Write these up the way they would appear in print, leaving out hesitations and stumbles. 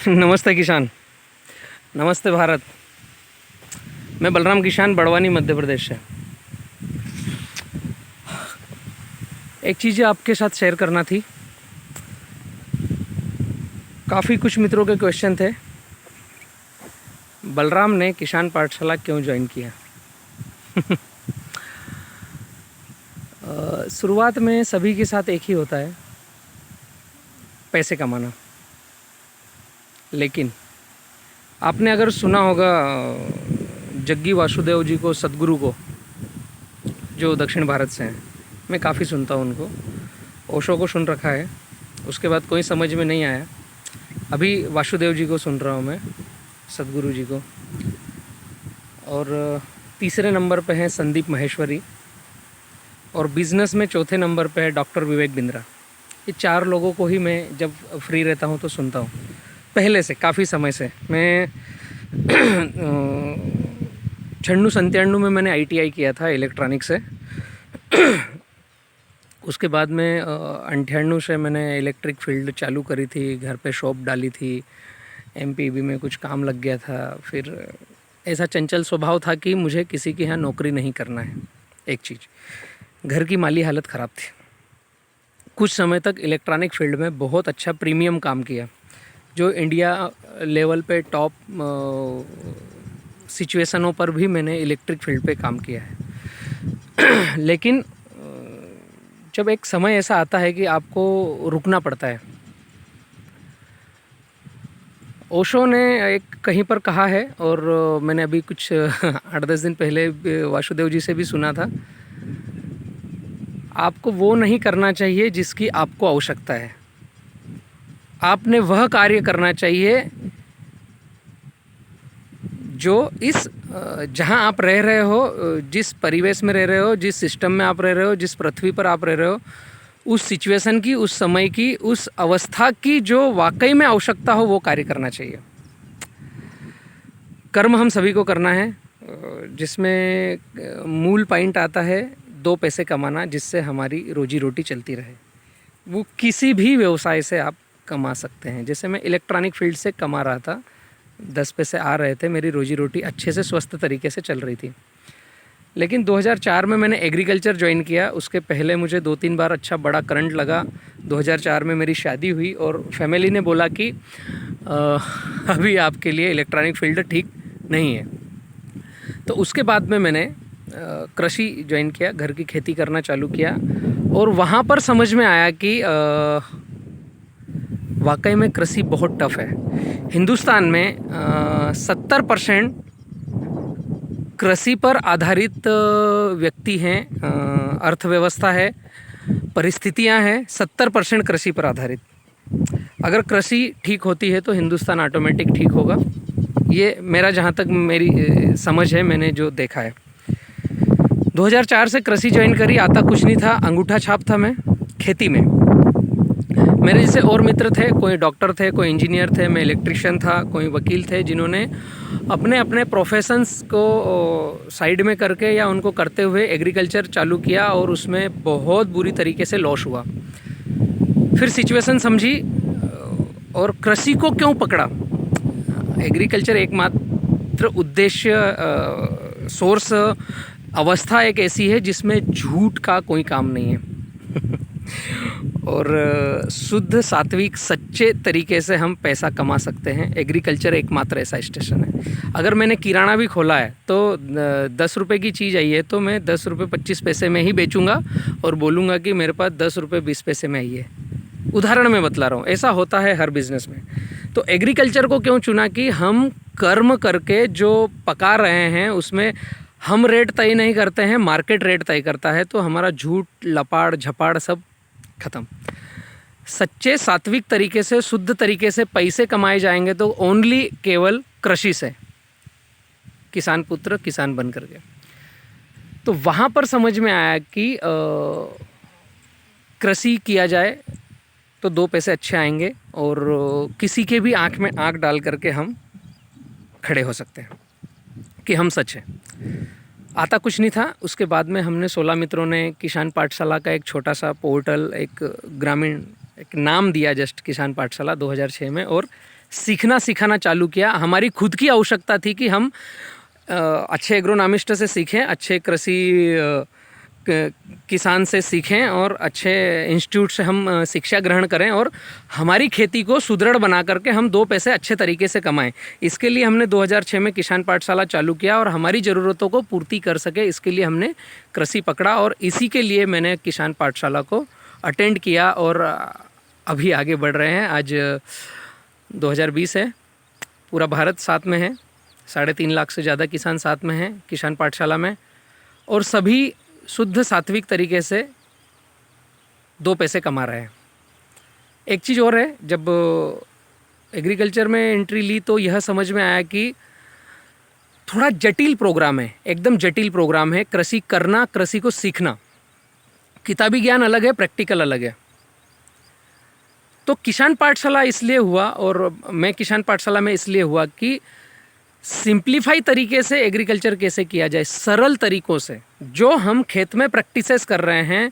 नमस्ते किसान। नमस्ते भारत। मैं बलराम किसान बड़वानी मध्य प्रदेश से। एक चीज़ आपके साथ शेयर करना थी। काफ़ी कुछ मित्रों के क्वेश्चन थे, बलराम ने किसान पाठशाला क्यों ज्वाइन किया। शुरुआत में सभी के साथ एक ही होता है, पैसे कमाना। लेकिन आपने अगर सुना होगा जग्गी वासुदेव जी को, सद्गुरु को, जो दक्षिण भारत से हैं। मैं काफ़ी सुनता हूँ उनको। ओशो को सुन रखा है, उसके बाद कोई समझ में नहीं आया। अभी वासुदेव जी को सुन रहा हूँ मैं, सद्गुरु जी को। और तीसरे नंबर पे हैं संदीप माहेश्वरी, और बिज़नेस में चौथे नंबर पे है डॉक्टर विवेक बिंद्रा। ये चार लोगों को ही मैं जब फ्री रहता हूँ तो सुनता हूँ, पहले से, काफ़ी समय से। मैं 96-97 में मैंने ITI किया था इलेक्ट्रॉनिक से। उसके बाद में 98 से मैंने इलेक्ट्रिक फील्ड चालू करी थी, घर पे शॉप डाली थी, MPB में कुछ काम लग गया था। फिर ऐसा चंचल स्वभाव था कि मुझे किसी के यहाँ नौकरी नहीं करना है। एक चीज़, घर की माली हालत ख़राब थी। कुछ समय तक इलेक्ट्रॉनिक फील्ड में बहुत अच्छा प्रीमियम काम किया, जो इंडिया लेवल पे टॉप सिचुएशनों पर भी मैंने इलेक्ट्रिक फील्ड पे काम किया है। लेकिन जब एक समय ऐसा आता है कि आपको रुकना पड़ता है। ओशो ने एक कहीं पर कहा है, और मैंने अभी कुछ 8-10 दिन पहले वासुदेव जी से भी सुना था, आपको वो नहीं करना चाहिए जिसकी आपको आवश्यकता है। आपने वह कार्य करना चाहिए जो इस जहाँ आप रह रहे हो, जिस परिवेश में रह रहे हो, जिस सिस्टम में आप रह रहे हो, जिस पृथ्वी पर आप रह रहे हो, उस सिचुएशन की, उस समय की, उस अवस्था की जो वाकई में आवश्यकता हो, वो कार्य करना चाहिए। कर्म हम सभी को करना है, जिसमें मूल पॉइंट आता है 2 पैसे कमाना, जिससे हमारी रोजी रोटी चलती रहे। वो किसी भी व्यवसाय से आप कमा सकते हैं। जैसे मैं इलेक्ट्रॉनिक फील्ड से कमा रहा था, 10 पैसे आ रहे थे, मेरी रोजी रोटी अच्छे से स्वस्थ तरीके से चल रही थी। लेकिन 2004 में मैंने एग्रीकल्चर ज्वाइन किया। उसके पहले मुझे 2-3 बार अच्छा बड़ा करंट लगा। 2004 में मेरी शादी हुई और फैमिली ने बोला कि अभी आपके लिए इलेक्ट्रॉनिक फील्ड ठीक नहीं है। तो उसके बाद में मैंने कृषि ज्वाइन किया, घर की खेती करना चालू किया, और वहाँ पर समझ में आया कि वाकई में कृषि बहुत टफ है। हिंदुस्तान में 70% कृषि पर आधारित व्यक्ति हैं, अर्थव्यवस्था है, परिस्थितियां हैं। 70% कृषि पर आधारित। अगर कृषि ठीक होती है तो हिंदुस्तान ऑटोमेटिक ठीक होगा। ये मेरा, जहाँ तक मेरी समझ है, मैंने जो देखा है। 2004 से कृषि ज्वाइन करी। आता कुछ नहीं था, अंगूठा छाप था मैं खेती में। मेरे जैसे और मित्र थे, कोई डॉक्टर थे, कोई इंजीनियर थे, मैं इलेक्ट्रिशियन था, कोई वकील थे, जिन्होंने अपने अपने प्रोफेशंस को साइड में करके या उनको करते हुए एग्रीकल्चर चालू किया, और उसमें बहुत बुरी तरीके से लॉस हुआ। फिर सिचुएशन समझी और कृषि को क्यों पकड़ा। एग्रीकल्चर एकमात्र उद्देश्य, सोर्स, अवस्था एक ऐसी है जिसमें झूठ का कोई काम नहीं है। और शुद्ध, सात्विक, सच्चे तरीके से हम पैसा कमा सकते हैं। एग्रीकल्चर एकमात्र ऐसा स्टेशन है। अगर मैंने किराना भी खोला है तो 10 रुपये की चीज़ आई है तो मैं 10 रुपये 25 पैसे में ही बेचूंगा, और बोलूँगा कि मेरे पास 10 रुपये 20 पैसे में आई है। उदाहरण में बतला रहा हूँ, ऐसा होता है हर बिज़नेस में। तो एग्रीकल्चर को क्यों चुना कि हम कर्म करके जो पका रहे हैं उसमें हम रेट तय नहीं करते हैं, मार्केट रेट तय करता है। तो हमारा झूठ, लपाड़ झपाड़ सब ख़त्म। सच्चे, सात्विक तरीके से, शुद्ध तरीके से पैसे कमाए जाएंगे तो ओनली, केवल कृषि से, किसान पुत्र किसान बन करके। तो वहाँ पर समझ में आया कि कृषि किया जाए तो 2 पैसे अच्छे आएंगे, और किसी के भी आँख में आँख डाल करके हम खड़े हो सकते हैं कि हम सच हैं। आता कुछ नहीं था। उसके बाद में हमने 16 मित्रों ने किसान पाठशाला का एक छोटा सा पोर्टल, एक ग्रामीण, एक नाम दिया जस्ट, किसान पाठशाला 2006 में, और सीखना सिखाना चालू किया। हमारी खुद की आवश्यकता थी कि हम अच्छे एग्रोनॉमिस्ट से सीखें, अच्छे कृषि किसान से सीखें और अच्छे इंस्टीट्यूट से हम शिक्षा ग्रहण करें और हमारी खेती को सुदृढ़ बना करके हम 2 पैसे अच्छे तरीके से कमाएं। इसके लिए हमने 2006 में किसान पाठशाला चालू किया और हमारी ज़रूरतों को पूर्ति कर सके इसके लिए हमने कृषि पकड़ा और इसी के लिए मैंने किसान पाठशाला को अटेंड किया और अभी आगे बढ़ रहे हैं। आज 2020 है, पूरा भारत साथ में है, 3.5 लाख से ज़्यादा किसान साथ में हैं किसान पाठशाला में और सभी शुद्ध सात्विक तरीके से 2 पैसे कमा रहे हैं। एक चीज़ और है, जब एग्रीकल्चर में एंट्री ली तो यह समझ में आया कि थोड़ा जटिल प्रोग्राम है, एकदम जटिल प्रोग्राम है कृषि करना, कृषि को सीखना। किताबी ज्ञान अलग है, प्रैक्टिकल अलग है। तो किसान पाठशाला इसलिए हुआ और मैं किसान पाठशाला में इसलिए हुआ कि सिंप्लीफाई तरीके से एग्रीकल्चर कैसे किया जाए, सरल तरीक़ों से। जो हम खेत में प्रैक्टिसेस कर रहे हैं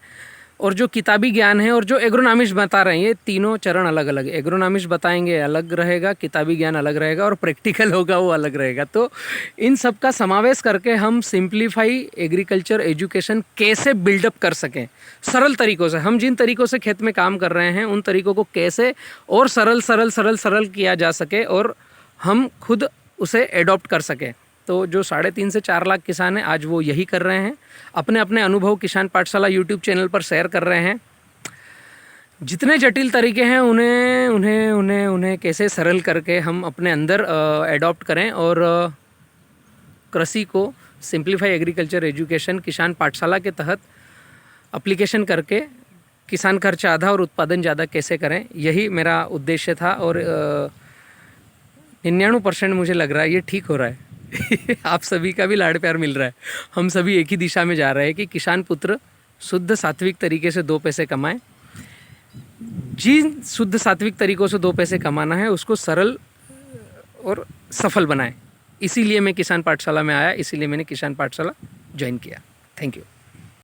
और जो किताबी ज्ञान है और जो एग्रोनॉमिस्ट बता रहे हैं, ये तीनों चरण अलग अलग है। एग्रोनॉमिस्ट बताएंगे अलग रहेगा, किताबी ज्ञान अलग रहेगा और प्रैक्टिकल होगा वो अलग रहेगा। तो इन सब का समावेश करके हम सिंप्लीफाई एग्रीकल्चर एजुकेशन कैसे बिल्डअप कर सकें सरल तरीक़ों से। हम जिन तरीक़ों से खेत में काम कर रहे हैं उन तरीक़ों को कैसे और सरल किया जा सके और हम खुद उसे एडॉप्ट कर सके। तो जो 3.5 से 4 लाख किसान हैं आज वो यही कर रहे हैं, अपने अपने अनुभव किसान पाठशाला यूट्यूब चैनल पर शेयर कर रहे हैं। जितने जटिल तरीके हैं उन्हें कैसे सरल करके हम अपने अंदर एडॉप्ट करें और कृषि को सिंप्लीफाई एग्रीकल्चर एजुकेशन किसान पाठशाला के तहत एप्लीकेशन करके किसान खर्च आधा और उत्पादन ज़्यादा कैसे करें, यही मेरा उद्देश्य था। और 99% मुझे लग रहा है ये ठीक हो रहा है। आप सभी का भी लाड़ प्यार मिल रहा है, हम सभी एक ही दिशा में जा रहे हैं कि किसान पुत्र शुद्ध सात्विक तरीके से 2 पैसे कमाएं। जिन शुद्ध सात्विक तरीक़ों से 2 पैसे कमाना है उसको सरल और सफल बनाएं। इसीलिए मैं किसान पाठशाला में आया, इसीलिए मैंने किसान पाठशाला ज्वाइन किया। Thank you.